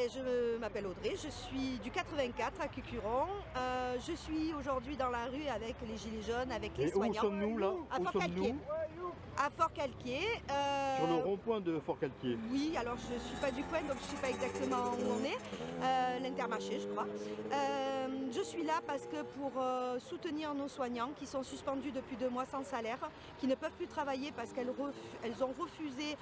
je m'appelle Audrey, je suis du 84 à Cucuron. Je suis aujourd'hui dans la rue avec les Gilets jaunes, avec les soignants. Où sommes-nous là? À Fort-Calquier. À Fort-Calquier. Sur le rond-point de Fort-Calquier. Oui, alors je ne suis pas du coin, donc je ne sais pas exactement où on est. L'Intermarché, je crois. Je suis là parce que pour soutenir nos soignants qui sont suspendus depuis 2 mois sans salaire, qui ne peuvent plus travailler parce qu'elles ont refusé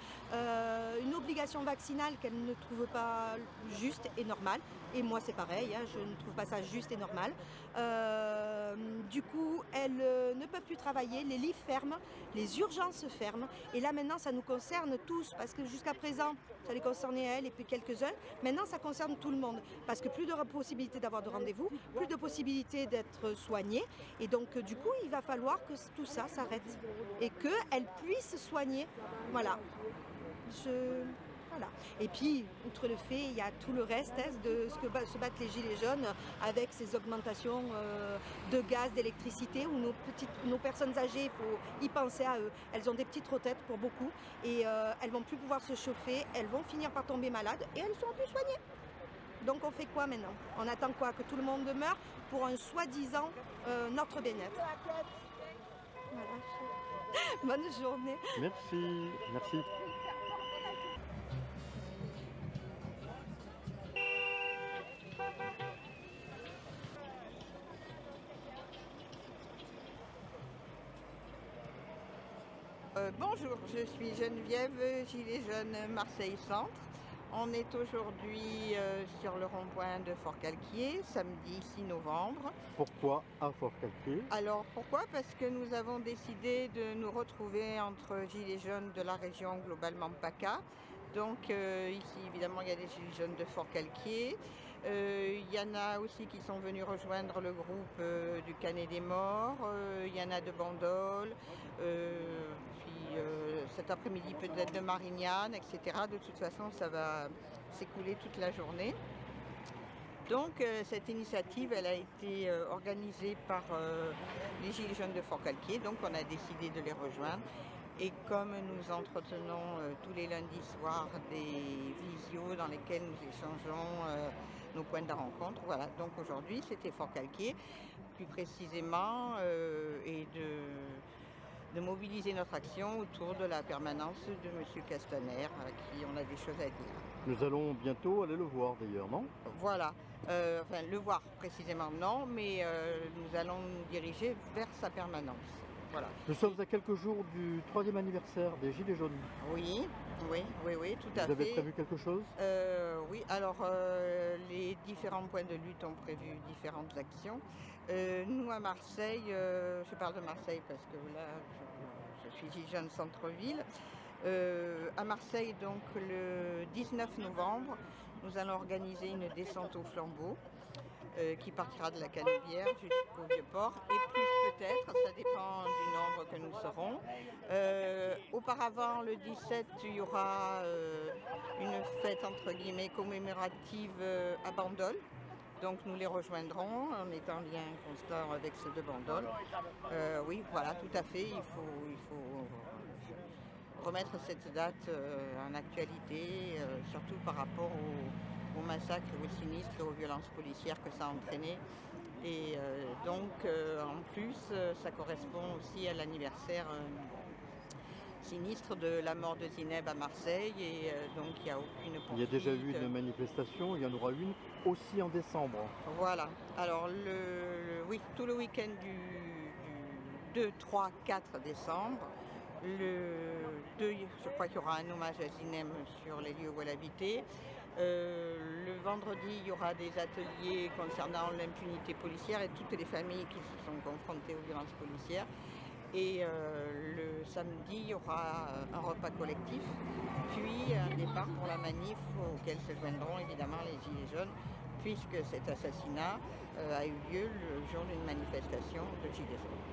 une obligation vaccinale qu'elles ne trouvent pas juste et normale. Et moi c'est pareil, hein, je ne trouve pas ça juste et normal. Du coup, elles ne peuvent plus travailler, les lits ferment, les urgences ferment. Et là maintenant ça nous concerne tous parce que jusqu'à présent ça les concernait elles et puis quelques-uns. Maintenant ça concerne tout le monde parce que plus de possibilité d'avoir de rendez-vous, plus de possibilités d'être soignées. Et donc du coup il va falloir que tout ça s'arrête et qu'elles puissent soigner. Voilà. Voilà. Et puis, outre le fait, il y a tout le reste de ce que se battent les Gilets jaunes avec ces augmentations de gaz, d'électricité, où nos personnes âgées, il faut y penser à eux. Elles ont des petites retraites pour beaucoup et elles vont plus pouvoir se chauffer, elles vont finir par tomber malades et elles seront plus soignées. Donc on fait quoi maintenant? On attend quoi? Que tout le monde meure pour un soi-disant notre bien-être. Voilà. Bonne journée. Merci, merci. Bonjour, je suis Geneviève, Gilets jaunes Marseille Centre. On est aujourd'hui sur le rond-point de Fort-Calquier, samedi 6 novembre. Pourquoi à Fort-Calquier? Alors pourquoi? Parce que nous avons décidé de nous retrouver entre Gilets jaunes de la région globalement PACA. Donc ici évidemment il y a des Gilets jaunes de Fort-Calquier. Il y en a aussi qui sont venus rejoindre le groupe du Canet des Morts. Il y en a de Bandol. Cet après-midi peut-être de Marignane, etc. De toute façon ça va s'écouler toute la journée. Donc cette initiative elle a été organisée par les Gilets jaunes de Fort-Calquier. Donc on a décidé de les rejoindre. Et comme nous entretenons tous les lundis soirs des visios dans lesquels nous échangeons nos points de rencontre, voilà, donc aujourd'hui c'était Fort-Calquier, plus précisément, et de mobiliser notre action autour de la permanence de M. Castaner, à qui on a des choses à dire. Nous allons bientôt aller le voir d'ailleurs, non? Voilà, enfin le voir précisément non, mais nous allons nous diriger vers sa permanence. Voilà. Nous sommes à quelques jours du 3e anniversaire des Gilets jaunes. Oui, tout à fait. Vous avez prévu quelque chose? Oui, alors les différents points de lutte ont prévu différentes actions. Nous à Marseille, je parle de Marseille parce que là je suis Gilets jaunes centre-ville. À Marseille, donc le 19 novembre, nous allons organiser une descente au flambeau. Qui partira de la Canebière jusqu'au Vieux-Port et plus peut-être, ça dépend du nombre que nous serons. Auparavant, le 17, il y aura une fête entre guillemets commémorative à Bandol. Donc nous les rejoindrons, on est en lien constant avec ceux de Bandol. Oui, voilà, tout à fait, il faut remettre cette date en actualité, surtout par rapport au massacre, au sinistre et aux violences policières que ça a entraîné. Et donc, en plus, ça correspond aussi à l'anniversaire sinistre de la mort de Zineb à Marseille. Et donc, il n'y a aucune poursuite. Il y a déjà eu une manifestation, il y en aura une aussi en décembre. Voilà. Alors, oui, tout le week-end du 2, 3, 4 décembre. Le 2, je crois qu'il y aura un hommage à Zineb sur les lieux où elle habitait. Le vendredi, il y aura des ateliers concernant l'impunité policière et toutes les familles qui se sont confrontées aux violences policières. Et le samedi, il y aura un repas collectif, puis un départ pour la manif auquel se joindront évidemment les Gilets jaunes, puisque cet assassinat a eu lieu le jour d'une manifestation de Gilets jaunes.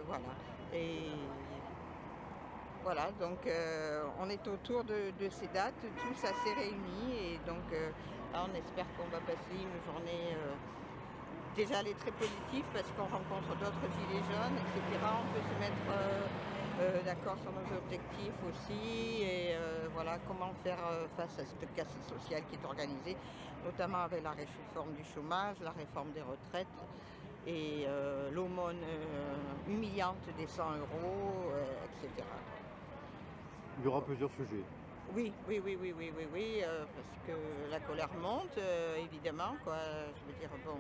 Voilà. Et voilà, donc on est autour de ces dates, tout ça s'est réuni et donc là, on espère qu'on va passer une journée déjà elle est très positive parce qu'on rencontre d'autres Gilets jaunes, etc. On peut se mettre d'accord sur nos objectifs aussi et voilà comment faire face à cette casse sociale qui est organisée, notamment avec la réforme du chômage, la réforme des retraites et l'aumône humiliante des 100 euros, etc. Il y aura plusieurs sujets. Oui, oui, oui, oui, oui, oui, oui, parce que la colère monte, évidemment, quoi. Je veux dire, bon,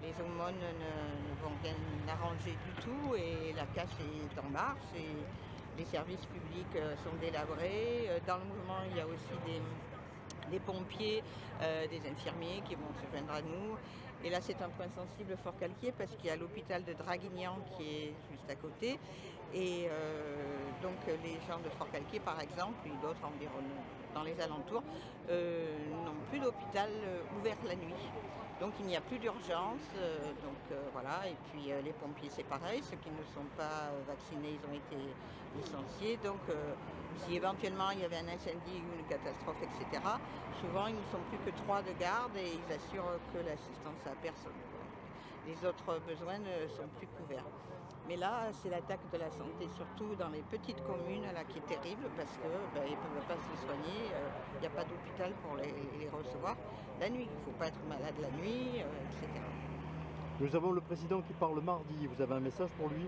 les aumônes ne vont rien arranger du tout et la casse est en marche et les services publics sont délabrés. Dans le mouvement, il y a aussi des pompiers, des infirmiers qui vont se joindre à nous. Et là, c'est un point sensible Fort-Calquier parce qu'il y a l'hôpital de Draguignan qui est juste à côté. Et donc les gens de Fort-Calquier, par exemple, et d'autres environ dans les alentours, n'ont plus d'hôpital ouvert la nuit. Donc il n'y a plus d'urgence. Voilà. Et puis les pompiers, c'est pareil. Ceux qui ne sont pas vaccinés, ils ont été licenciés. Donc si éventuellement il y avait un incendie ou une catastrophe, etc., souvent ils ne sont plus que 3 de garde et ils assurent que l'assistance à personne. Les autres besoins ne sont plus couverts. Mais là, c'est l'attaque de la santé, surtout dans les petites communes, là, qui est terrible parce qu'ils ne peuvent pas se soigner. Il n'y a pas d'hôpital pour les recevoir la nuit. Il ne faut pas être malade la nuit, etc. Nous avons le président qui parle mardi. Vous avez un message pour lui?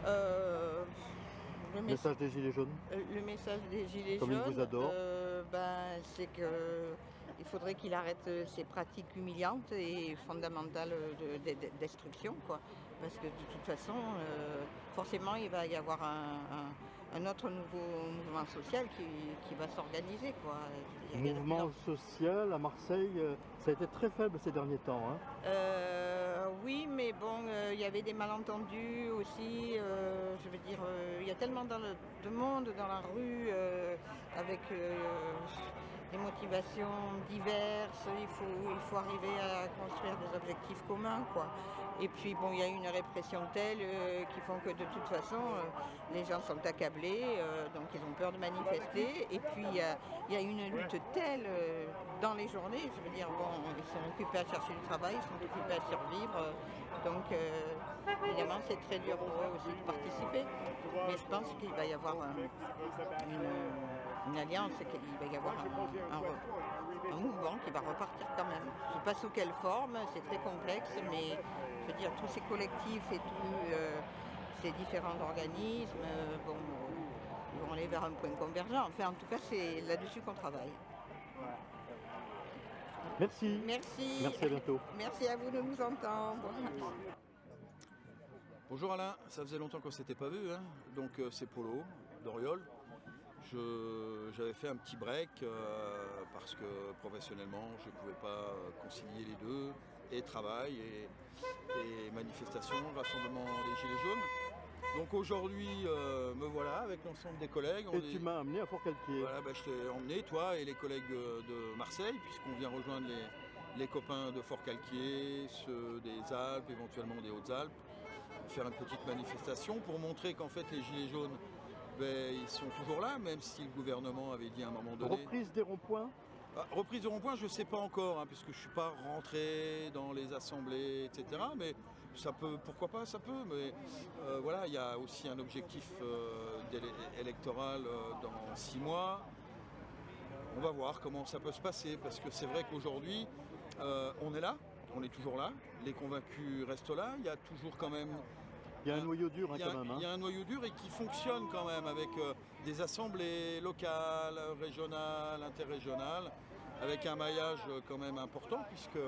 Le Message des Gilets jaunes? Le message des Gilets Comme jaunes, il vous adore. c'est qu'il faudrait qu'il arrête ces pratiques humiliantes et fondamentales destruction, quoi. Parce que de toute façon, forcément, il va y avoir un autre nouveau mouvement social qui va s'organiser, quoi. Mouvement social à Marseille, ça a été très faible ces derniers temps. Hein. Oui, mais bon, il y avait des malentendus aussi. Je veux dire, il y a tellement de monde dans la rue avec des motivations diverses. Il faut arriver à construire des objectifs communs, quoi. Et puis bon, il y a une répression telle qui font que de toute façon, les gens sont accablés, donc ils ont peur de manifester. Et puis il y a une lutte telle dans les journées, je veux dire, bon, ils sont occupés à chercher du travail, ils sont occupés à survivre. Donc évidemment, c'est très dur pour eux aussi de participer. Mais je pense qu'il va y avoir une alliance, qu'il va y avoir un mouvement qui va repartir quand même. Je ne sais pas sous quelle forme, c'est très complexe, mais je veux dire, tous ces collectifs et tous ces différents organismes, ils vont aller vers un point convergent. Enfin, en tout cas, c'est là-dessus qu'on travaille. Merci. Merci. Merci, à bientôt. Merci à vous de nous entendre. Bonjour Alain, ça faisait longtemps qu'on ne s'était pas vu, hein. Donc c'est Polo, d'Oriol. J'avais fait un petit break parce que professionnellement je ne pouvais pas concilier les deux, et travail et manifestation, rassemblement des Gilets jaunes. Donc aujourd'hui me voilà avec l'ensemble des collègues. Et tu m'as amené à Fort-Calquier. Voilà, je t'ai emmené, toi et les collègues de Marseille, puisqu'on vient rejoindre les copains de Fort-Calquier, ceux des Alpes, éventuellement des Hautes-Alpes, faire une petite manifestation pour montrer qu'en fait les Gilets jaunes, ils sont toujours là, même si le gouvernement avait dit à un moment donné... Reprise des ronds-points? Reprise des ronds-points, je ne sais pas encore, hein, puisque je ne suis pas rentré dans les assemblées, etc. Mais ça peut, pourquoi pas, ça peut. Mais voilà, il y a aussi un objectif électoral dans 6 mois. On va voir comment ça peut se passer, parce que c'est vrai qu'aujourd'hui, on est là, on est toujours là, les convaincus restent là, il y a toujours quand même... Il y a un noyau dur quand même. Il y a un noyau dur et qui fonctionne quand même avec des assemblées locales, régionales, interrégionales, avec un maillage quand même important, puisque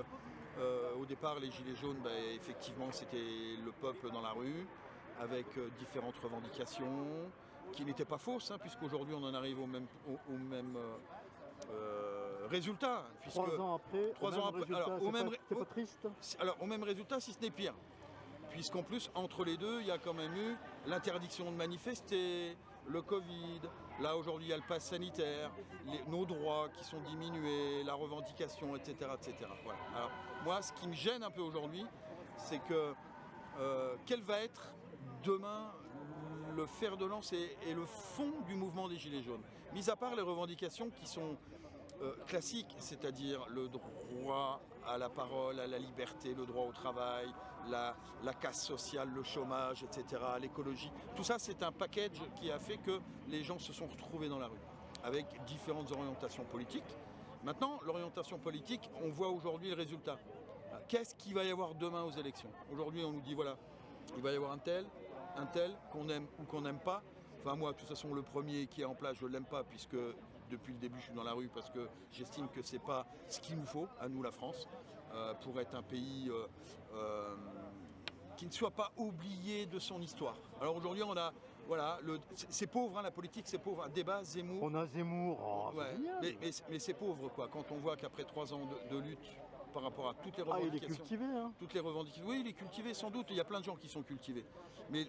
au départ les Gilets jaunes, effectivement c'était le peuple dans la rue, avec différentes revendications, qui n'étaient pas fausses, hein, puisqu'aujourd'hui on en arrive au même résultat. 3 ans après, c'est pas triste? Alors au même résultat, si ce n'est pire. Puisqu'en plus, entre les deux, il y a quand même eu l'interdiction de manifester, le Covid, là aujourd'hui il y a le pass sanitaire, nos droits qui sont diminués, la revendication, etc. etc. Voilà. Alors moi, ce qui me gêne un peu aujourd'hui, c'est que quel va être demain le fer de lance et le fond du mouvement des Gilets jaunes, mis à part les revendications qui sont classiques, c'est-à-dire le droit à la parole, à la liberté, le droit au travail, la casse sociale, le chômage, etc., l'écologie. Tout ça, c'est un package qui a fait que les gens se sont retrouvés dans la rue, avec différentes orientations politiques. Maintenant, l'orientation politique, on voit aujourd'hui le résultat. Qu'est-ce qu'il va y avoir demain aux élections? Aujourd'hui, on nous dit, voilà, il va y avoir un tel qu'on aime ou qu'on n'aime pas. Enfin, moi, de toute façon, le premier qui est en place, je ne l'aime pas, puisque depuis le début, je suis dans la rue, parce que j'estime que ce n'est pas ce qu'il nous faut, à nous, la France, pour être un pays qui ne soit pas oublié de son histoire. Alors aujourd'hui, on a, voilà, c'est pauvre, hein, la politique, c'est pauvre. Un débat, Zemmour. On a Zemmour, oh, Ouais, c'est génial. mais c'est pauvre, quoi, quand on voit qu'après 3 ans de lutte, par rapport à toutes les Ah, il est revendications. cultivé, hein. Toutes les revendications. Oui, il est cultivé sans doute, il y a plein de gens qui sont cultivés. Mais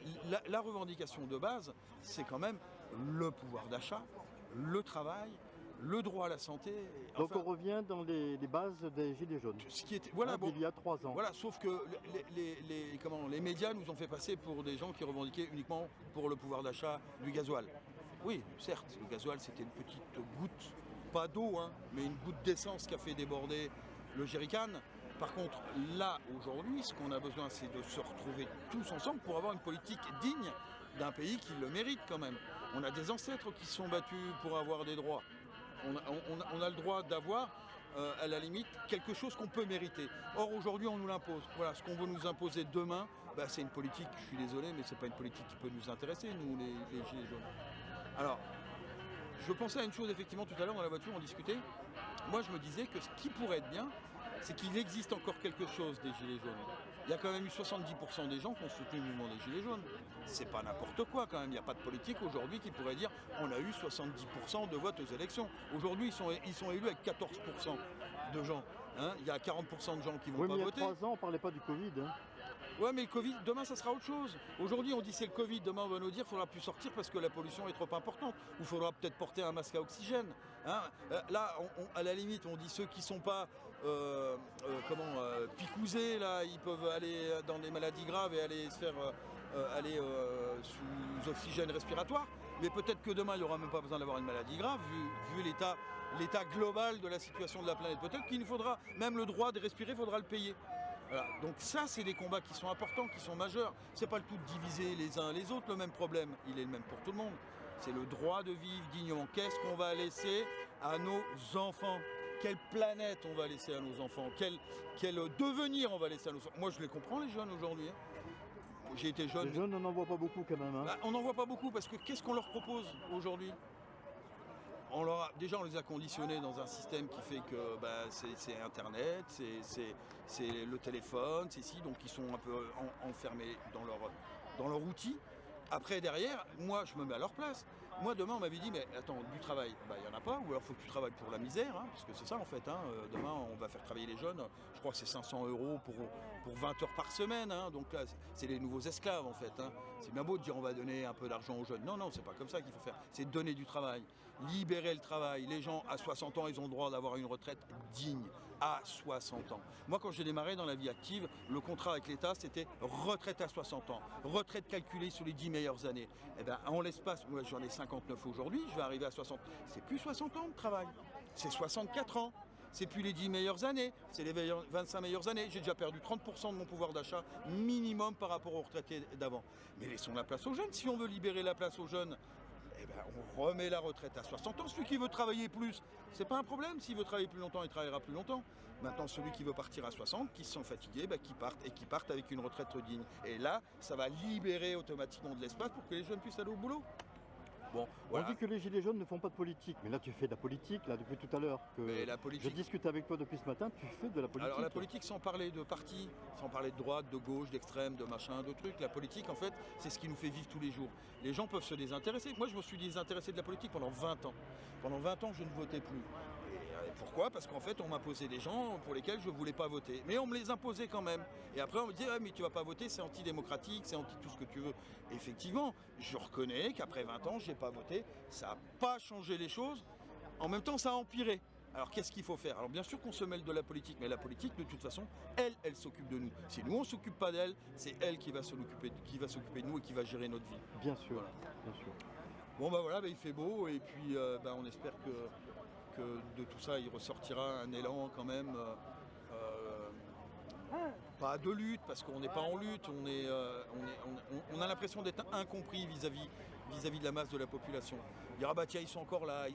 la revendication de base, c'est quand même le pouvoir d'achat, le travail, le droit à la santé. Donc Enfin, on revient dans les bases des Gilets jaunes. ce qui était, voilà, Hein, bon, d'il y a 3 ans. voilà, sauf que les médias nous ont fait passer pour des gens qui revendiquaient uniquement pour le pouvoir d'achat du gasoil. Oui, certes, le gasoil c'était une petite goutte, pas d'eau, hein, mais une goutte d'essence qui a fait déborder le jerrycan. Par contre, là, aujourd'hui, ce qu'on a besoin, c'est de se retrouver tous ensemble pour avoir une politique digne d'un pays qui le mérite quand même. On a des ancêtres qui se sont battus pour avoir des droits. On a le droit d'avoir, à la limite, quelque chose qu'on peut mériter. Or, aujourd'hui, on nous l'impose. Voilà, ce qu'on veut nous imposer demain, bah, c'est une politique, je suis désolé, mais c'est pas une politique qui peut nous intéresser, nous, les Gilets jaunes. Alors, je pensais à une chose, effectivement, tout à l'heure, dans la voiture, on discutait. Moi, je me disais que ce qui pourrait être bien, c'est qu'il existe encore quelque chose des Gilets jaunes. Il y a quand même eu 70% des gens qui ont soutenu le mouvement des Gilets jaunes. C'est pas n'importe quoi quand même. Il n'y a pas de politique aujourd'hui qui pourrait dire on a eu 70% de votes aux élections. Aujourd'hui, ils sont élus avec 14% de gens. Hein, il y a 40% de gens qui vont Oui, mais pas il y a voter. 3 ans, on parlait pas du Covid. Hein. Ouais, mais le Covid, demain, ça sera autre chose. Aujourd'hui, on dit c'est le Covid, demain, on va nous dire qu'il ne faudra plus sortir parce que la pollution est trop importante. Ou il faudra peut-être porter un masque à oxygène. Hein. Là, à la limite, on dit ceux qui ne sont pas picousés, là, ils peuvent aller dans des maladies graves et aller se faire sous oxygène respiratoire. Mais peut-être que demain, il n'y aura même pas besoin d'avoir une maladie grave, vu l'état global de la situation de la planète. Peut-être qu'il nous faudra, même le droit de respirer, il faudra le payer. Voilà. Donc ça, c'est des combats qui sont importants, qui sont majeurs. C'est pas le tout de diviser les uns les autres, le même problème. Il est le même pour tout le monde. C'est le droit de vivre dignement. Qu'est-ce qu'on va laisser à nos enfants? Quelle planète on va laisser à nos enfants? Quel devenir on va laisser à nos enfants? Moi, je les comprends, les jeunes, aujourd'hui. Hein. J'ai été jeune. Les jeunes, on n'en voit pas beaucoup quand même. Hein. Bah, on n'en voit pas beaucoup parce que qu'est-ce qu'on leur propose aujourd'hui? Déjà, on les a conditionnés dans un système qui fait que bah, c'est Internet, c'est le téléphone, c'est si, donc ils sont un peu enfermés dans leur outil. Après, derrière, moi, je me mets à leur place. Moi, demain, on m'avait dit, mais attends, du travail, bah, il n'y en a pas, ou alors il faut que tu travailles pour la misère, hein, parce que c'est ça en fait. Hein. Demain, on va faire travailler les jeunes, je crois que c'est 500 € pour 20 heures par semaine, hein. Donc là, c'est les nouveaux esclaves en fait. Hein. C'est bien beau de dire on va donner un peu d'argent aux jeunes. Non, non, c'est pas comme ça qu'il faut faire. C'est donner du travail, libérer le travail. Les gens à 60 ans, ils ont le droit d'avoir une retraite digne. À 60 ans. Moi, quand j'ai démarré dans la vie active, le contrat avec l'État, c'était retraite à 60 ans. Retraite calculée sur les 10 meilleures années. Eh bien, en l'espace, moi j'en ai 59 aujourd'hui, je vais arriver à 60. C'est plus 60 ans de travail, c'est 64 ans. C'est plus les 10 meilleures années, c'est les 25 meilleures années. J'ai déjà perdu 30% de mon pouvoir d'achat minimum par rapport aux retraités d'avant. Mais laissons la place aux jeunes. Si on veut libérer la place aux jeunes, eh ben, on remet la retraite à 60 ans. Celui qui veut travailler plus, c'est pas un problème. S'il veut travailler plus longtemps, il travaillera plus longtemps. Maintenant, celui qui veut partir à 60, qui se sent fatigué, ben, qui partent avec une retraite digne. Et là, ça va libérer automatiquement de l'espace pour que les jeunes puissent aller au boulot. Bon, voilà. On dit que les Gilets jaunes ne font pas de politique, mais là tu fais de la politique, là depuis tout à l'heure que Mais la politique- je discute avec toi depuis ce matin, tu fais de la politique. Alors la politique, sans parler de parti, sans parler de droite, de gauche, d'extrême, de machin, de trucs, la politique en fait, c'est ce qui nous fait vivre tous les jours. Les gens peuvent se désintéresser. Moi je me suis désintéressé de la politique pendant 20 ans. Pendant 20 ans je ne votais plus. Et pourquoi? Parce qu'en fait on m'imposait des gens pour lesquels je ne voulais pas voter. Mais on me les imposait quand même. Et après on me dit ah, mais tu vas pas voter, c'est antidémocratique, c'est anti tout ce que tu veux. Effectivement, je reconnais qu'après 20 ans, j'ai pas voté. Ça n'a pas changé les choses. En même temps, ça a empiré. Alors qu'est-ce qu'il faut faire? Alors bien sûr qu'on se mêle de la politique, mais la politique, de toute façon, elle s'occupe de nous. Si nous, on ne s'occupe pas d'elle, c'est elle qui va s'occuper de nous et qui va gérer notre vie. Bien sûr, Voilà. bien sûr. Bon bah voilà, bah, il fait beau et puis on espère que de tout ça, il ressortira un élan quand même pas de lutte, parce qu'on n'est pas en lutte, on a l'impression d'être incompris vis-à-vis de la masse de la population. Dire ah bah tiens ils sont encore là,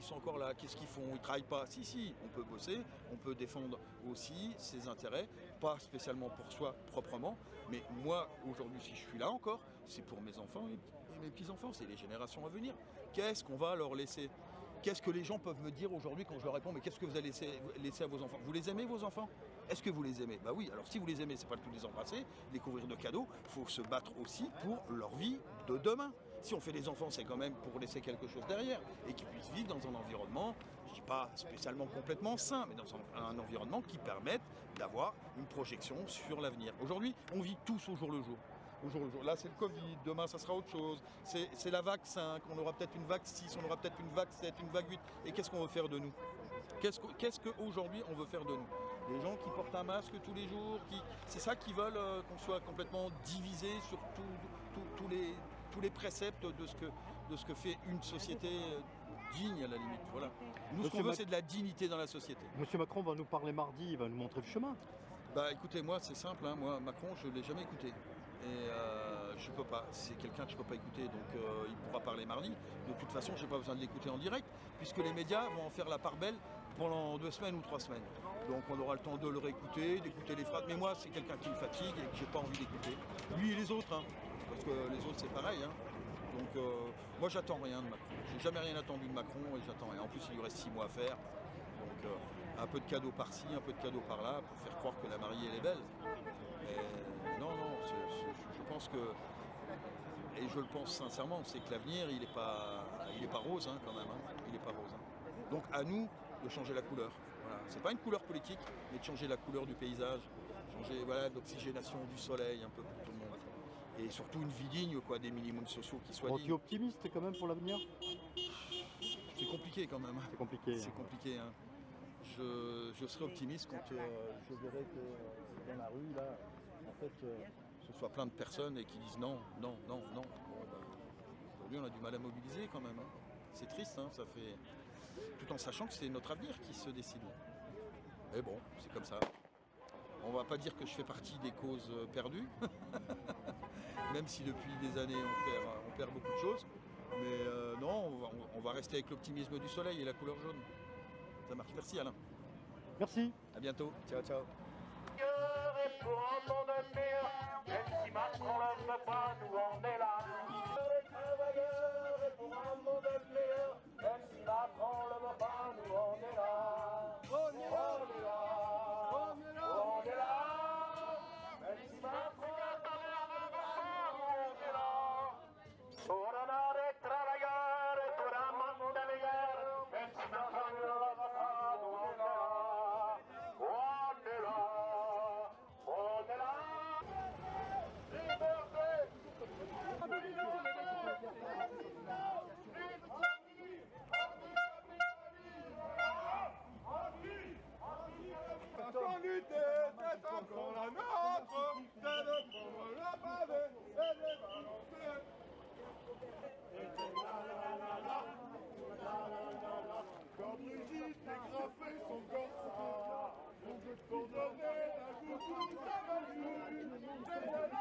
qu'est-ce qu'ils font, ils travaillent pas. Si, on peut bosser, on peut défendre aussi ses intérêts, pas spécialement pour soi proprement, mais moi aujourd'hui si je suis là encore, c'est pour mes enfants et mes petits-enfants, c'est les générations à venir. Qu'est-ce qu'on va leur laisser ? Qu'est-ce que les gens peuvent me dire aujourd'hui quand je leur réponds, mais qu'est-ce que vous allez laisser à vos enfants ? Vous les aimez vos enfants ? Est-ce que vous les aimez ? Bah oui, alors si vous les aimez, c'est pas le tout de les embrasser, découvrir de cadeaux, il faut se battre aussi pour leur vie de demain. Si on fait des enfants, c'est quand même pour laisser quelque chose derrière et qu'ils puissent vivre dans un environnement, je ne dis pas spécialement complètement sain, mais dans un environnement qui permette d'avoir une projection sur l'avenir. Aujourd'hui, on vit tous au jour le jour. Là, c'est le Covid, demain, ça sera autre chose. C'est la vague 5, on aura peut-être une vague 6, on aura peut-être une vague 7, une vague 8. Et qu'est-ce qu'on veut faire de nous ? Qu'est-ce qu'aujourd'hui on veut faire de nous ? Les gens qui portent un masque tous les jours, c'est ça qu'ils veulent, qu'on soit complètement divisé sur tous les préceptes de ce que fait une société digne à la limite. Voilà. Nous, ce qu'on veut, c'est de la dignité dans la société. Monsieur Macron va nous parler mardi, il va nous montrer le chemin. Bah écoutez, moi c'est simple, hein. Moi Macron je ne l'ai jamais écouté. Et je peux pas, c'est quelqu'un que je ne peux pas écouter, donc il pourra parler mardi. De toute façon, je n'ai pas besoin de l'écouter en direct, puisque les médias vont en faire la part belle pendant 2 semaines ou 3 semaines. Donc on aura le temps de le réécouter, d'écouter les phrases. Mais moi, c'est quelqu'un qui me fatigue et que j'ai pas envie d'écouter. Lui et les autres, hein, parce que les autres c'est pareil. Hein. Donc moi j'attends rien de Macron. J'ai jamais rien attendu de Macron et j'attends rien. En plus il lui reste 6 mois à faire. Donc un peu de cadeaux par-ci, un peu de cadeaux par-là pour faire croire que la mariée elle est belle. Mais non, je pense que, et je le pense sincèrement, c'est que l'avenir il est pas rose hein, quand même. Hein. Il est pas rose. Hein. Donc à nous de changer la couleur. Voilà. C'est pas une couleur politique, mais de changer la couleur du paysage, changer l'oxygénation du soleil un peu pour tout le monde. Et surtout une vie digne, quoi, des minimums sociaux qui soient dignes. Tu es optimiste quand même pour l'avenir ? C'est compliqué quand même. C'est compliqué. C'est compliqué. Hein. Je serai optimiste quand je verrai que dans la rue, là, en fait, ce soit plein de personnes et qui disent non. Bon, aujourd'hui, on a du mal à mobiliser quand même. Hein. C'est triste, hein, ça fait... tout en sachant que c'est notre avenir qui se décide. Mais bon, c'est comme ça. On va pas dire que je fais partie des causes perdues, même si depuis des années on perd beaucoup de choses. Mais non, on va rester avec l'optimisme du soleil et la couleur jaune. Ça marche. Merci Alain. Merci. À bientôt. Ciao, ciao. Pour un monde meilleur, même si Macron ne veut pas, nous on est là. Les travailleurs, et pour un monde meilleur, même si Macron ne veut pas, nous on est là. On est là, on est là. Même si Macron ne veut pas, on est là. Pour les travailleurs, et pour un monde meilleur, même si Macron ne veut pas, nous on est là. On est là. Quand Brigitte dégrafait son corps, pour donner un coucou, ça va lui. C'est la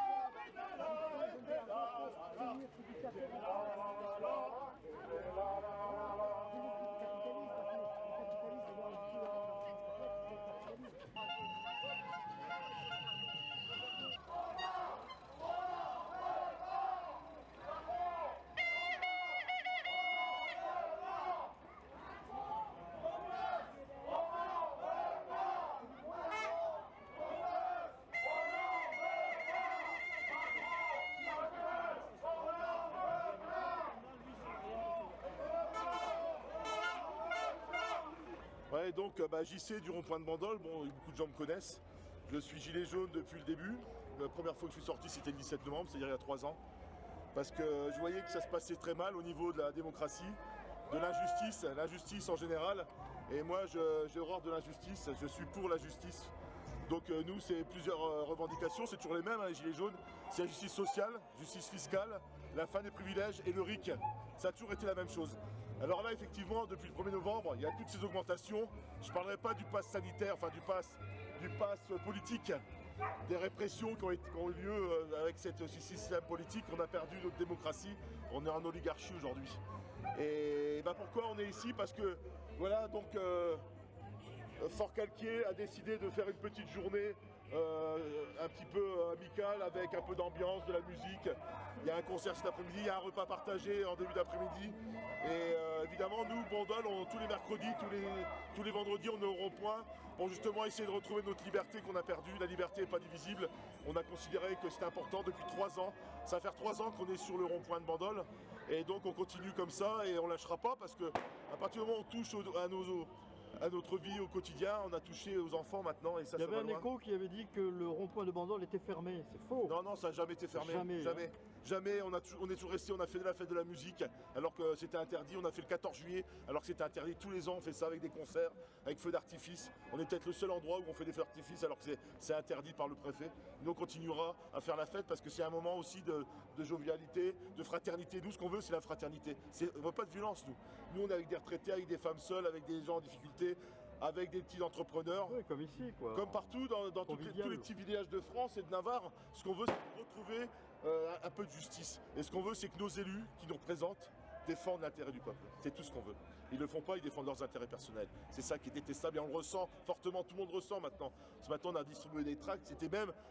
Ouais, donc JC du rond-point de Bandol, bon, beaucoup de gens me connaissent. Je suis gilet jaune depuis le début. La première fois que je suis sorti, c'était le 17 novembre, c'est-à-dire il y a 3 ans. Parce que je voyais que ça se passait très mal au niveau de la démocratie, de l'injustice en général. Et moi, j'ai horreur de l'injustice, je suis pour la justice. Donc nous, c'est plusieurs revendications, c'est toujours les mêmes, hein, les gilets jaunes. C'est la justice sociale, justice fiscale, la fin des privilèges et le RIC. Ça a toujours été la même chose. Alors là, effectivement, depuis le 1er novembre, il y a toutes ces augmentations. Je ne parlerai pas du pass sanitaire, enfin du pass politique, des répressions qui ont eu lieu avec ce système politique. On a perdu notre démocratie, on est en oligarchie aujourd'hui. Et bah, pourquoi on est ici? Parce que voilà, donc Forcalquier a décidé de faire une petite journée un petit peu amicale avec un peu d'ambiance, de la musique. Il y a un concert cet après-midi, il y a un repas partagé en début d'après-midi. Et évidemment, nous, Bandol, tous les mercredis, tous les vendredis, on est au rond-point pour justement essayer de retrouver notre liberté qu'on a perdue. La liberté n'est pas divisible. On a considéré que c'était important depuis 3 ans. Ça va faire 3 ans qu'on est sur le rond-point de Bandol. Et donc on continue comme ça et on ne lâchera pas parce que à partir du moment où on touche à notre vie au quotidien, on a touché aux enfants maintenant et ça. Il y avait va un loin. écho qui avait dit que le rond-point de Bandol était fermé, c'est faux. Non, non, ça n'a jamais été fermé. Jamais, Jamais. Jamais. On est toujours resté, on a fait de la fête de la musique alors que c'était interdit. On a fait le 14 juillet alors que c'était interdit. Tous les ans, on fait ça avec des concerts, avec feux d'artifice. On est peut-être le seul endroit où on fait des feux d'artifice alors que c'est interdit par le préfet. Nous, on continuera à faire la fête parce que c'est un moment aussi de jovialité, de fraternité. Nous, ce qu'on veut, c'est la fraternité. On ne veut pas de violence, nous. Nous, on est avec des retraités, avec des femmes seules, avec des gens en difficulté, avec des petits entrepreneurs. Oui, comme ici, quoi. Comme partout dans tous les petits villages de France et de Navarre, ce qu'on veut, c'est retrouver un peu de justice. Et ce qu'on veut, c'est que nos élus qui nous représentent défendent l'intérêt du peuple. C'est tout ce qu'on veut. Ils ne le font pas, ils défendent leurs intérêts personnels. C'est ça qui est détestable et on le ressent fortement. Tout le monde ressent maintenant. Ce matin, on a distribué des tracts.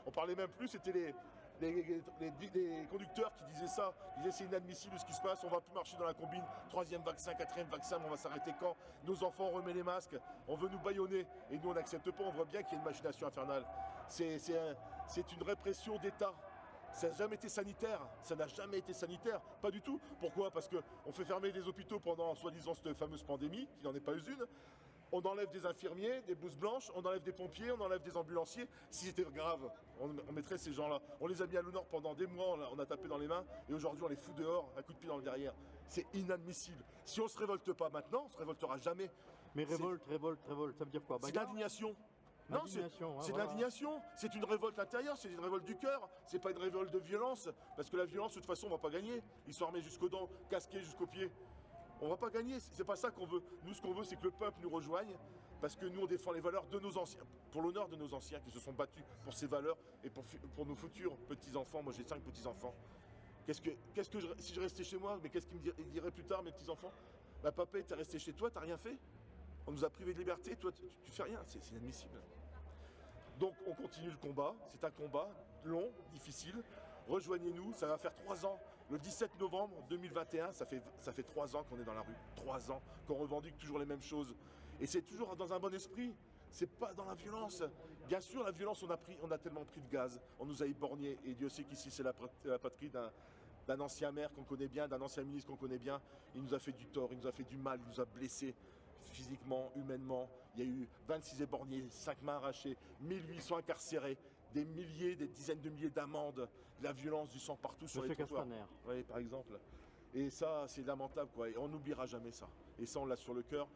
On parlait même plus, c'était les conducteurs qui disaient ça. Ils disaient c'est inadmissible ce qui se passe, on va plus marcher dans la combine, 3e vaccin, 4e vaccin, mais on va s'arrêter quand? Nos enfants, on remet les masques, on veut nous bâillonner et nous on n'accepte pas, on voit bien qu'il y a une machination infernale. C'est une répression d'État. Ça n'a jamais été sanitaire, ça n'a jamais été sanitaire, pas du tout. Pourquoi? Parce qu'on fait fermer des hôpitaux pendant soi-disant cette fameuse pandémie, qui n'en est pas une. On enlève des infirmiers, des blouses blanches, on enlève des pompiers, on enlève des ambulanciers. Si c'était grave, on mettrait ces gens-là. On les a mis à l'honneur pendant des mois, on a tapé dans les mains, et aujourd'hui on les fout dehors, un coup de pied dans le derrière. C'est inadmissible. Si on ne se révolte pas maintenant, on ne se révoltera jamais. Mais révolte, ça veut dire quoi? C'est l'indignation. Non, c'est de l'indignation, c'est une révolte intérieure, c'est une révolte du cœur, c'est pas une révolte de violence, parce que la violence, de toute façon, on va pas gagner. Ils sont armés jusqu'aux dents, casqués jusqu'aux pieds. On va pas gagner, c'est pas ça qu'on veut. Nous, ce qu'on veut, c'est que le peuple nous rejoigne, parce que nous, on défend les valeurs de nos anciens, pour l'honneur de nos anciens qui se sont battus pour ces valeurs et pour nos futurs petits-enfants. Moi, j'ai 5 petits-enfants. Si je restais chez moi, mais qu'est-ce qu'ils me diraient plus tard, mes petits-enfants? Bah, papa, t'es resté chez toi, t'as rien fait. On nous a privés de liberté, toi, tu fais rien, c'est inadmissible. Donc, on continue le combat. C'est un combat long, difficile. Rejoignez-nous, ça va faire 3 ans. Le 17 novembre 2021, ça fait 3 ans qu'on est dans la rue. 3 ans, qu'on revendique toujours les mêmes choses. Et c'est toujours dans un bon esprit. C'est pas dans la violence. Bien sûr, la violence, on a tellement pris de gaz. On nous a éborgnés. Et Dieu sait qu'ici, c'est la patrie d'un ancien maire qu'on connaît bien, d'un ancien ministre qu'on connaît bien. Il nous a fait du tort, il nous a fait du mal, il nous a blessés physiquement, humainement. Il y a eu 26 éborgnés, 5 mains arrachées, 1800 incarcérés, des milliers, des dizaines de milliers d'amendes, de la violence, du sang partout sur les trottoirs. Oui, par exemple. Et ça, c'est lamentable, quoi. Et on n'oubliera jamais ça. Et ça, on l'a sur le cœur.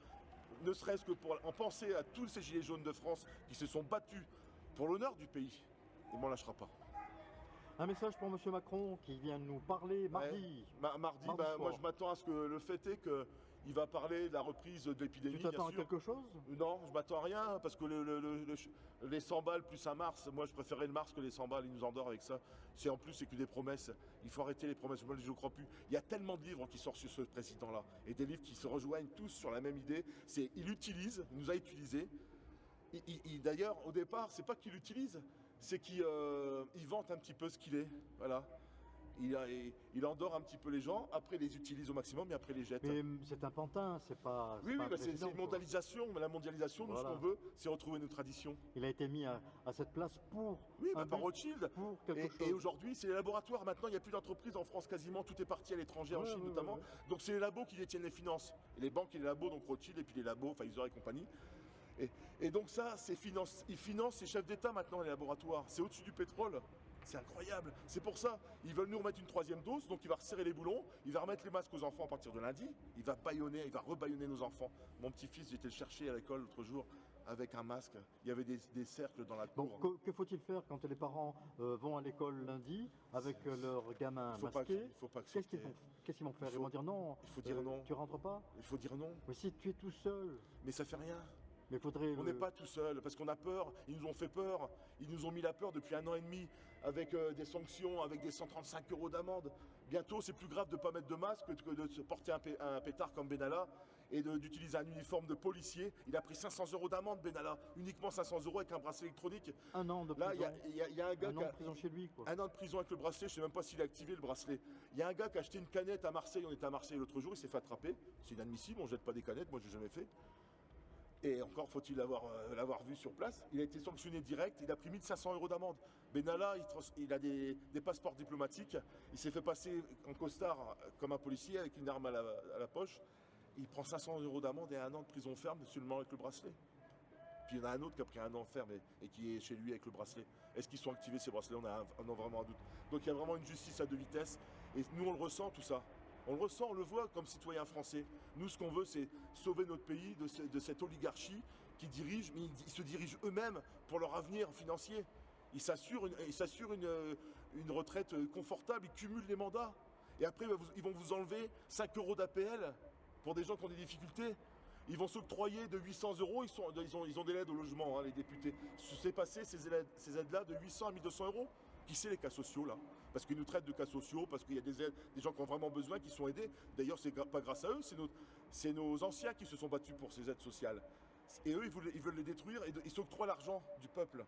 Ne serait-ce que pour en penser à tous ces gilets jaunes de France qui se sont battus pour l'honneur du pays. Et on ne lâchera pas. Un message pour M. Macron qui vient nous parler mardi. Mardi, moi je m'attends à ce que le fait est qu'il va parler de la reprise de l'épidémie. Tu t'attends à quelque chose? Non, je m'attends à rien, parce que les 100 balles plus un mars, moi je préférais le mars que les 100 balles, il nous endort avec ça. En plus, c'est que des promesses. Il faut arrêter les promesses, moi je ne crois plus. Il y a tellement de livres qui sortent sur ce président-là, et des livres qui se rejoignent tous sur la même idée. Il nous a utilisés. D'ailleurs, au départ, c'est pas qu'il utilise, c'est qu'il vante un petit peu ce qu'il est. Voilà. Il endort un petit peu les gens, après il les utilise au maximum et après il les jette. Mais c'est un pantin, c'est pas. Oui, c'est une mondialisation. Mais la mondialisation, nous, ce qu'on veut, c'est retrouver nos traditions. Il a été mis à cette place pour. Oui, par Rothschild. Pour quelque chose. Et aujourd'hui, c'est les laboratoires. Maintenant, il n'y a plus d'entreprises en France quasiment. Tout est parti à l'étranger, en Chine notamment. Donc c'est les labos qui détiennent les finances. Et les banques et les labos, donc Rothschild, et puis les labos, Pfizer et compagnie. Et donc ça, ils financent ces chefs d'État maintenant, les laboratoires. C'est au-dessus du pétrole. C'est incroyable. C'est pour ça, ils veulent nous remettre une 3e dose, donc il va resserrer les boulons, il va remettre les masques aux enfants à partir de lundi, il va rebaïonner nos enfants. Mon petit-fils, j'étais le chercher à l'école l'autre jour avec un masque. Il y avait des cercles dans la cour. Donc, que faut-il faire quand les parents vont à l'école lundi avec leurs gamins masqués? Il faut pas accepter. Qu'est-ce qu'ils vont faire? Ils vont dire non. Il faut dire non. Tu rentres pas? Il faut dire non. Mais si tu es tout seul. Mais ça fait rien. Mais faudrait... On n'est pas tout seul, parce qu'on a peur, ils nous ont fait peur, ils nous ont mis la peur depuis 1 an et demi, avec des sanctions, avec des 135 € d'amende. Bientôt, c'est plus grave de ne pas mettre de masque que de se porter un pétard comme Benalla et d'utiliser un uniforme de policier. Il a pris 500 € d'amende, Benalla, uniquement 500 € avec un bracelet électronique. 1 an de prison. Là, il y a un gars 1 an de prison chez lui, quoi. 1 an de prison avec le bracelet, je ne sais même pas s'il a activé le bracelet. Il y a un gars qui a acheté une canette à Marseille, on était à Marseille l'autre jour, il s'est fait attraper. C'est inadmissible, on ne jette pas des canettes, moi je n'ai jamais fait. Et encore faut-il l'avoir vu sur place. Il a été sanctionné direct, il a pris 1 500 € d'amende. Benalla, il a des passeports diplomatiques, il s'est fait passer en costard comme un policier avec une arme à la poche. Il prend 500 € d'amende et 1 an de prison ferme seulement avec le bracelet. Puis il y en a un autre qui a pris 1 an ferme et qui est chez lui avec le bracelet. Est-ce qu'ils sont activés ces bracelets? On a vraiment un doute. Donc il y a vraiment une justice à 2 vitesses. Et nous on le ressent tout ça. On le ressent, on le voit comme citoyens français. Nous, ce qu'on veut, c'est sauver notre pays de cette oligarchie qui dirige, mais ils se dirigent eux-mêmes pour leur avenir financier. Ils s'assurent une retraite confortable, ils cumulent les mandats. Et après, ils vont vous enlever 5 € d'APL pour des gens qui ont des difficultés. Ils vont s'octroyer de 800 €, ils ont des aides au logement, hein, les députés. C'est passé ces aides-là de 800 à 1200 €. Qui c'est les cas sociaux là? Parce qu'ils nous traitent de cas sociaux, parce qu'il y a des aides, des gens qui ont vraiment besoin, qui sont aidés. D'ailleurs, c'est pas grâce à eux, c'est nos anciens qui se sont battus pour ces aides sociales. Et eux, ils veulent les détruire et ils s'octroient l'argent du peuple,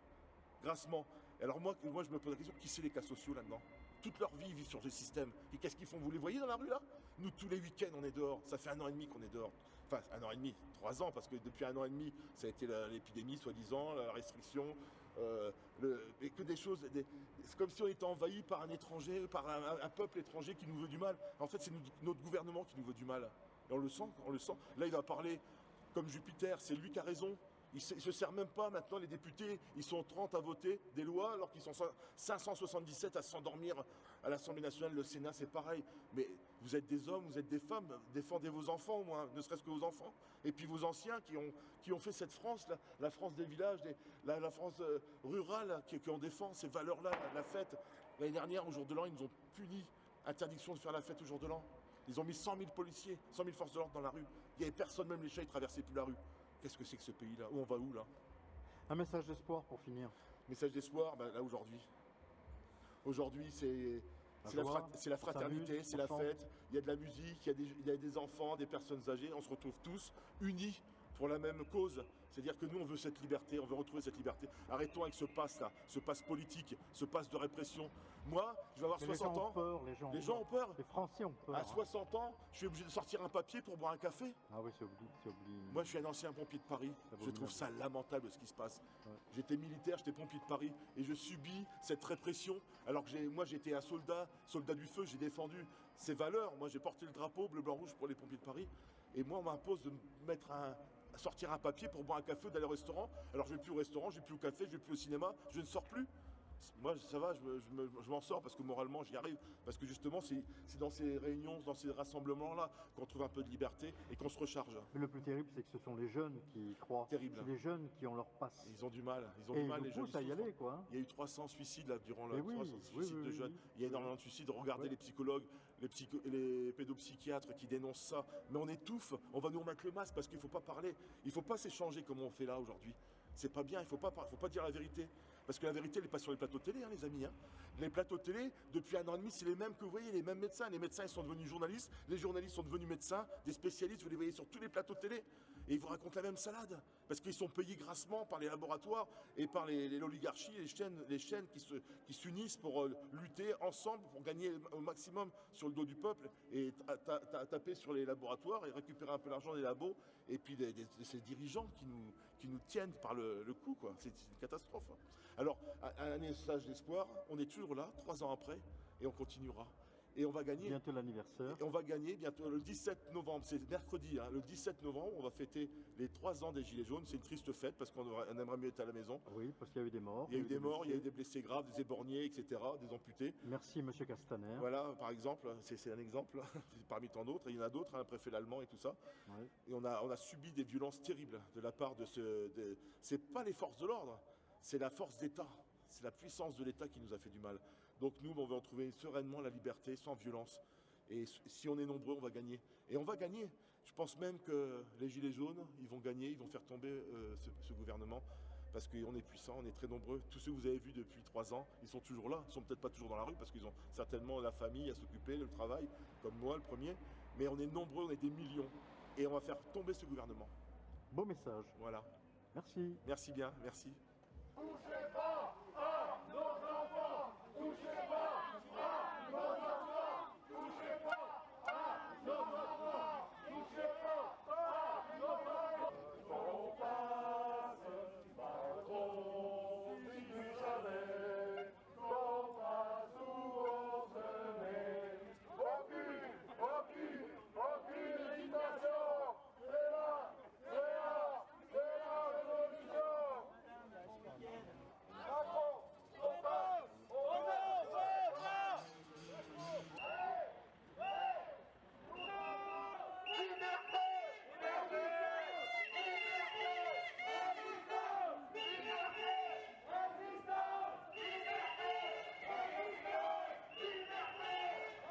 grassement. Et alors moi, je me pose la question, qui c'est les cas sociaux là-dedans? Toute leur vie, ils vivent sur ce système. Et qu'est-ce qu'ils font? Vous les voyez dans la rue là? Nous, tous les week-ends, on est dehors. Ça fait 1 an et demi qu'on est dehors. Enfin, 1 an et demi, 3 ans, parce que depuis 1 an et demi, ça a été l'épidémie, soi-disant, la restriction. Et que des choses, c'est comme si on était envahi par un étranger, par un peuple étranger qui nous veut du mal. En fait, c'est notre gouvernement qui nous veut du mal. Et on le sent, on le sent. Là, il va parler comme Jupiter, c'est lui qui a raison. Il ne se sert même pas maintenant, les députés, ils sont 30 à voter des lois, alors qu'ils sont 577 à s'endormir à l'Assemblée nationale, le Sénat, c'est pareil. Mais vous êtes des hommes, vous êtes des femmes, défendez vos enfants au moins, ne serait-ce que vos enfants. Et puis vos anciens qui ont fait cette France, la France des villages, la France rurale, qui en défend ces valeurs-là, la fête. L'année dernière, au jour de l'an, ils nous ont puni, interdiction de faire la fête au jour de l'an. Ils ont mis 100 000 policiers, 100 000 forces de l'ordre dans la rue. Il n'y avait personne, même les chats, ils ne traversaient plus la rue. Qu'est-ce que c'est que ce pays-là? Où on va où là? Un message d'espoir pour finir. Message d'espoir, ben, là aujourd'hui. Aujourd'hui, c'est la fraternité, c'est la fête. Il y a de la musique, il y a des enfants, des personnes âgées. On se retrouve tous unis pour la même cause. C'est-à-dire que nous, on veut cette liberté, on veut retrouver cette liberté. Arrêtons avec ce passe-là, ce passe politique, ce passe de répression. Moi, je vais avoir 60 ans. Les gens ont peur. Les Français ont peur. À 60 ans, je suis obligé de sortir un papier pour boire un café. Ah oui, c'est oublié. Moi, je suis un ancien pompier de Paris. Je trouve ça lamentable ce qui se passe. Ouais. J'étais militaire, j'étais pompier de Paris et je subis cette répression. Alors que moi, j'étais un soldat du feu, j'ai défendu ces valeurs. Moi, j'ai porté le drapeau bleu, blanc, rouge pour les pompiers de Paris. Et moi, on m'impose de sortir un papier pour boire un café, d'aller au restaurant. Alors, je vais plus au restaurant, je vais plus au café, je vais plus au cinéma, je ne sors plus. Moi, ça va, je m'en sors parce que moralement, j'y arrive. Parce que justement, c'est dans ces réunions, dans ces rassemblements-là qu'on trouve un peu de liberté et qu'on se recharge. Mais le plus terrible, c'est que ce sont les jeunes qui croient. Terrible. C'est les jeunes qui ont leur passe. Ils ont du mal. Ils ont et du mal, les jeunes. À y aller, quoi. Il y a eu 300 suicides là, durant le 300 suicides oui, de jeunes. Il y a énormément de suicides. Regardez les psychologues, les pédopsychiatres qui dénoncent ça. Mais on étouffe. On va nous remettre le masque parce qu'il ne faut pas parler. Il ne faut pas s'échanger comme on fait là aujourd'hui. C'est pas bien, il ne faut pas dire la vérité. Parce que la vérité, elle n'est pas sur les plateaux de télé, hein, les amis. Hein. Les plateaux de télé, depuis 1 an et demi, c'est les mêmes que vous voyez, les mêmes médecins. Les médecins, ils sont devenus journalistes. Les journalistes sont devenus médecins, des spécialistes, vous les voyez sur tous les plateaux de télé. Et ils vous racontent la même salade. Parce qu'ils sont payés grassement par les laboratoires et par l'oligarchie, les chaînes qui s'unissent pour lutter ensemble, pour gagner au maximum sur le dos du peuple et taper sur les laboratoires et récupérer un peu l'argent des labos. Et puis ces dirigeants qui nous tiennent par le cou, quoi. C'est une catastrophe. Alors, un message d'espoir, on est toujours là, 3 ans après, et on continuera. Et on va gagner. Bientôt l'anniversaire. Et on va gagner bientôt le 17 novembre, c'est mercredi, hein, le 17 novembre, on va fêter les 3 ans des Gilets jaunes. C'est une triste fête parce qu'on aimerait mieux être à la maison. Oui, parce qu'il y a eu des morts. Il y a eu des morts, il y a eu des blessés graves, des éborgnés, etc., des amputés. Merci, monsieur Castaner. Voilà, par exemple, c'est un exemple, parmi tant d'autres. Il y en a d'autres, un préfet allemand et tout ça. Ouais. Et on a subi des violences terribles de la part de c'est pas les forces de l'ordre, c'est la force d'État. C'est la puissance de l'État qui nous a fait du mal. Donc nous, on va retrouver sereinement la liberté, sans violence. Et si on est nombreux, on va gagner. Et on va gagner. Je pense même que les Gilets jaunes, ils vont gagner, ils vont faire tomber ce gouvernement. Parce qu'on est puissant, on est très nombreux. Tous ceux que vous avez vus depuis 3 ans, ils sont toujours là. Ils sont peut-être pas toujours dans la rue parce qu'ils ont certainement la famille à s'occuper, le travail, comme moi le premier. Mais on est nombreux, on est des millions. Et on va faire tomber ce gouvernement. Beau message. Voilà. Merci. Merci bien, merci. Touchez pas à nos enfants, touchez pas à nos enfants, touchez pas à nos enfants, touchez pas à nos enfants. On passe, Macron, si tu savais qu'on passe où on se met. Aucune hésitation, c'est la révolution. Macron, on passe, on passe. Liberté, liberté, liberté, résistance, liberté, résistance, liberté, résistance, liberté,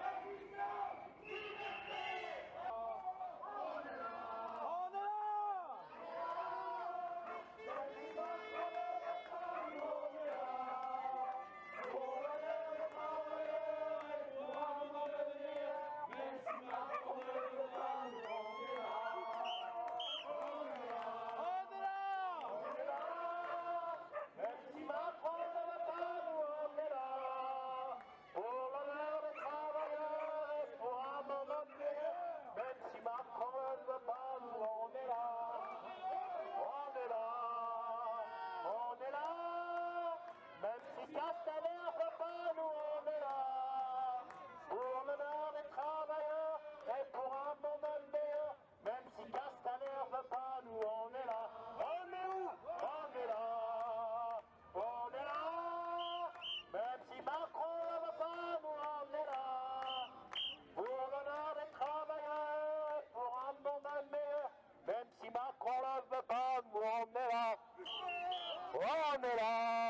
résistance, liberté. On est là, on est là. Pour l'avenir des travailleurs et pour un monde de venir, même si Macron ne veut pas nous, on est là. On est là. On est là. Même si Macron ne veut pas nous, on est là. Pour l'honneur des travailleurs et pour un monde de venir, même si Macron ne veut pas nous, on est là. On est là. On est là. Même si Castaner ne veut pas nous, on est là. Pour l'honneur des travailleurs et pour un monde meilleur. Même si Castaner ne veut pas nous, on est là. On est où? On est là. On est là. Même si Macron ne veut pas nous, on est là. Pour l'honneur des travailleurs et pour un monde meilleur. Même si Macron ne veut pas nous, on est là. On est là.